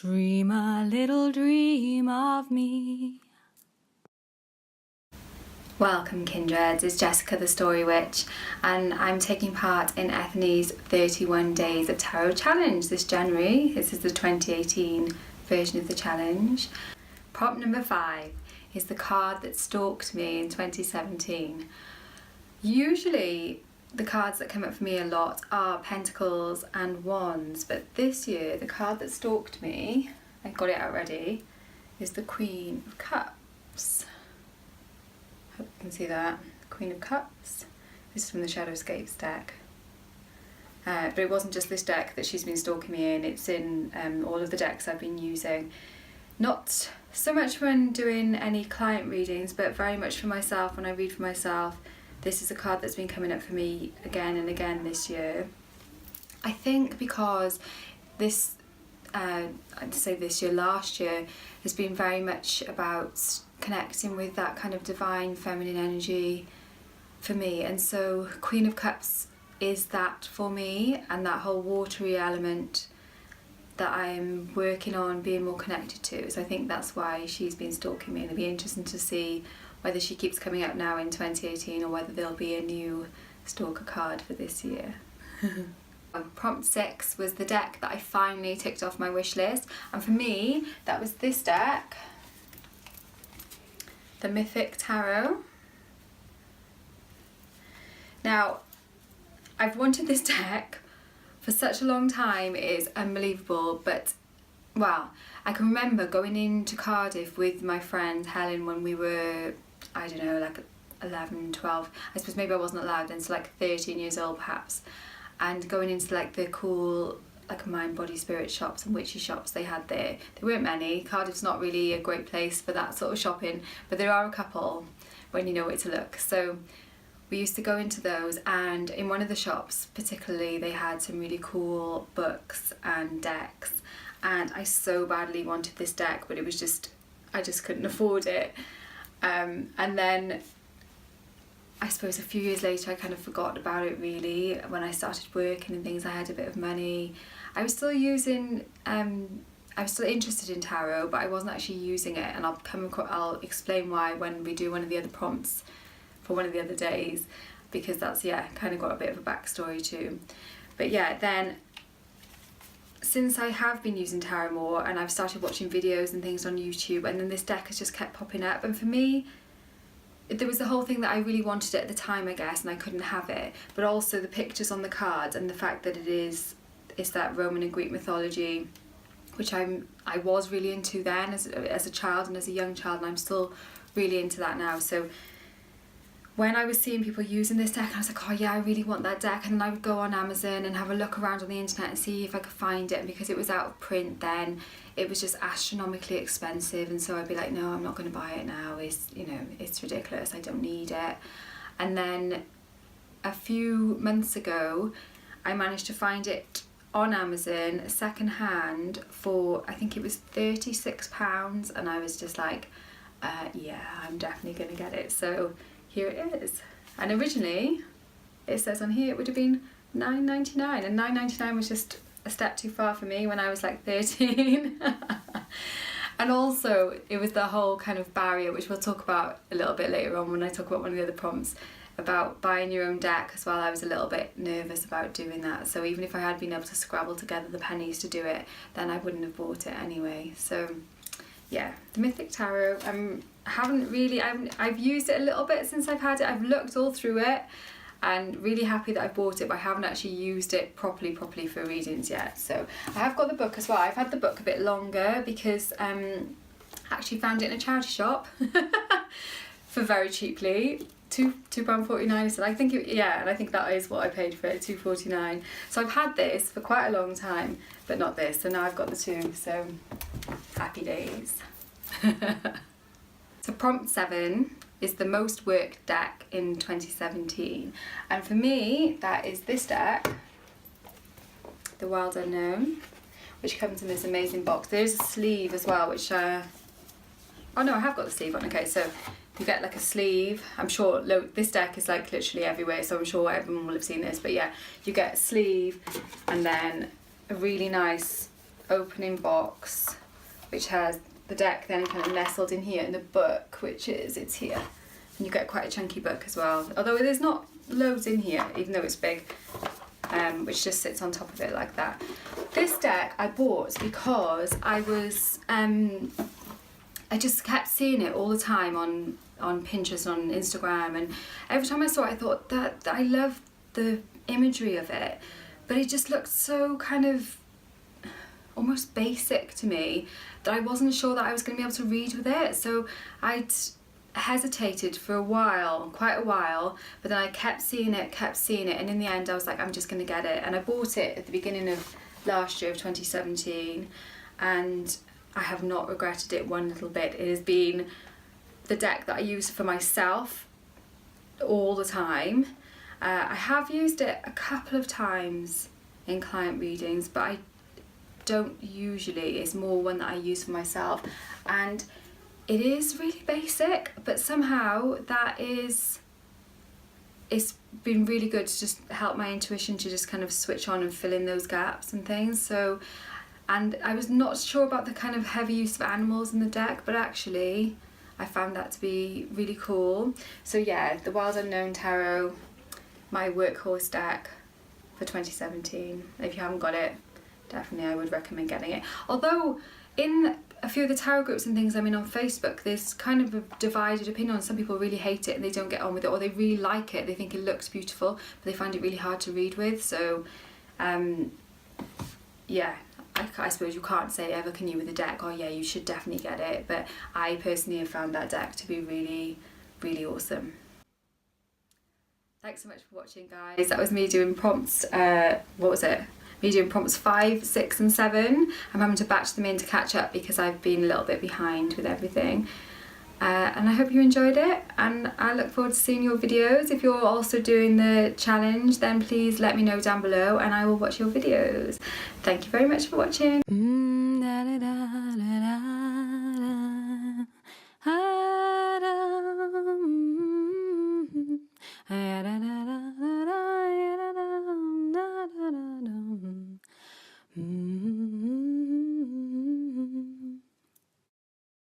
Dream a little dream of me. Welcome kindreds, it's Jessica the Story Witch and I'm taking part in Ethony's 31 Days of Tarot Challenge this January. This is the 2018 version of the challenge. Prompt number 5 is the card that stalked me in 2017. Usually the cards that come up for me a lot are Pentacles and Wands, but this year the card that stalked me, I got it out ready, is the Queen of Cups. Hope you can see that. Queen of Cups. This is from the Shadowscapes deck. But it wasn't just this deck that she's been stalking me in, it's in all of the decks I've been using. Not so much when doing any client readings, but very much for myself when I read for myself. This is a card that's been coming up for me again and again this year. I think because this, I'd say this year, last year, has been very much about connecting with that kind of divine feminine energy for me. And so Queen of Cups is that for me, and that whole watery element that I'm working on being more connected to. So I think that's why she's been stalking me, and it'll be interesting to see whether she keeps coming up now in 2018 or whether there'll be a new stalker card for this year. Prompt 6 was the deck that I finally ticked off my wish list, and for me that was this deck, the Mythic Tarot. Now I've wanted this deck for such a long time, it is unbelievable, but well, I can remember going into Cardiff with my friend Helen when we were, I don't know, like 11, 12, I suppose maybe I wasn't allowed then, so like 13 years old perhaps, and going into like the cool like mind, body, spirit shops and witchy shops they had there. There weren't many. Cardiff's not really a great place for that sort of shopping, but there are a couple when you know where to look. So we used to go into those, and in one of the shops particularly they had some really cool books and decks, and I so badly wanted this deck, but it was just, I just couldn't afford it. And then I suppose a few years later I kind of forgot about it really. When I started working and things, I had a bit of money. I was still using, I was still interested in tarot, but I wasn't actually using it, and I'll explain why when we do one of the other prompts for one of the other days, because that's, yeah, kind of got a bit of a backstory too. But yeah, then since I have been using tarot more and I've started watching videos and things on YouTube, and then this deck has just kept popping up, and for me there was the whole thing that I really wanted it at the time, I guess, and I couldn't have it, but also the pictures on the cards and the fact that it's that Roman and Greek mythology, which I was really into then as a child and as a young child, and I'm still really into that now. So when I was seeing people using this deck, I was like, oh yeah, I really want that deck, and then I would go on Amazon and have a look around on the internet and see if I could find it, and because it was out of print then, it was just astronomically expensive, and so I'd be like, no, I'm not going to buy it now, it's, you know, it's ridiculous, I don't need it. And then a few months ago I managed to find it on Amazon second hand for, I think it was £36, and I was just like, yeah, I'm definitely going to get it. So here it is, and originally it says on here it would have been £9.99, and £9.99 was just a step too far for me when I was like 13. And also it was the whole kind of barrier, which we'll talk about a little bit later on when I talk about one of the other prompts, about buying your own deck as well. I was a little bit nervous about doing that, so even if I had been able to scrabble together the pennies to do it, then I wouldn't have bought it anyway. So yeah, the Mythic Tarot, I've used it a little bit since I've had it. I've looked all through it and really happy that I bought it, but I haven't actually used it properly for readings yet. So I have got the book as well. I've had the book a bit longer because I actually found it in a charity shop for very cheaply. £2.49. So I think and I think that is what I paid for it, £2.49. So I've had this for quite a long time, but not this. So now I've got the two, so happy days. So prompt 7 is the most worked deck in 2017, and for me that is this deck, the Wild Unknown, which comes in this amazing box. There's a sleeve as well, which oh no, I have got the sleeve on. Okay, so you get like a sleeve. I'm sure this deck is like literally everywhere, so I'm sure everyone will have seen this, but yeah, you get a sleeve and then a really nice opening box, which has the deck then kind of nestled in here, and the book, which is, it's here. And you get quite a chunky book as well, although there's not loads in here, even though it's big, which just sits on top of it like that. This deck I bought because I was, I just kept seeing it all the time on Pinterest and on Instagram, and every time I saw it I thought that I love the imagery of it, but it just looked so kind of almost basic to me that I wasn't sure that I was going to be able to read with it. So I'd hesitated for a while, quite a while, but then I kept seeing it, and in the end I was like, I'm just going to get it. And I bought it at the beginning of last year, of 2017, and I have not regretted it one little bit. It has been the deck that I use for myself all the time. I have used it a couple of times in client readings, but I don't usually. It's more one that I use for myself, and it is really basic, but somehow it's been really good to just help my intuition to just kind of switch on and fill in those gaps and things. So, and I was not sure about the kind of heavy use of animals in the deck, but actually I found that to be really cool. So yeah, the Wild Unknown Tarot, my workhorse deck for 2017. If you haven't got it, definitely I would recommend getting it. Although in a few of the tarot groups and things I'm in on Facebook, there's kind of a divided opinion. Some people really hate it and they don't get on with it, or they really like it, they think it looks beautiful, but they find it really hard to read with. So yeah, I suppose you can't say ever can you with a deck, oh yeah, you should definitely get it, but I personally have found that deck to be really, really awesome. Thanks so much for watching, guys. That was me doing prompts, what was it? Me doing prompts 5, 6 and 7. I'm having to batch them in to catch up because I've been a little bit behind with everything. And I hope you enjoyed it, and I look forward to seeing your videos. If you're also doing the challenge, then please let me know down below and I will watch your videos. Thank you very much for watching.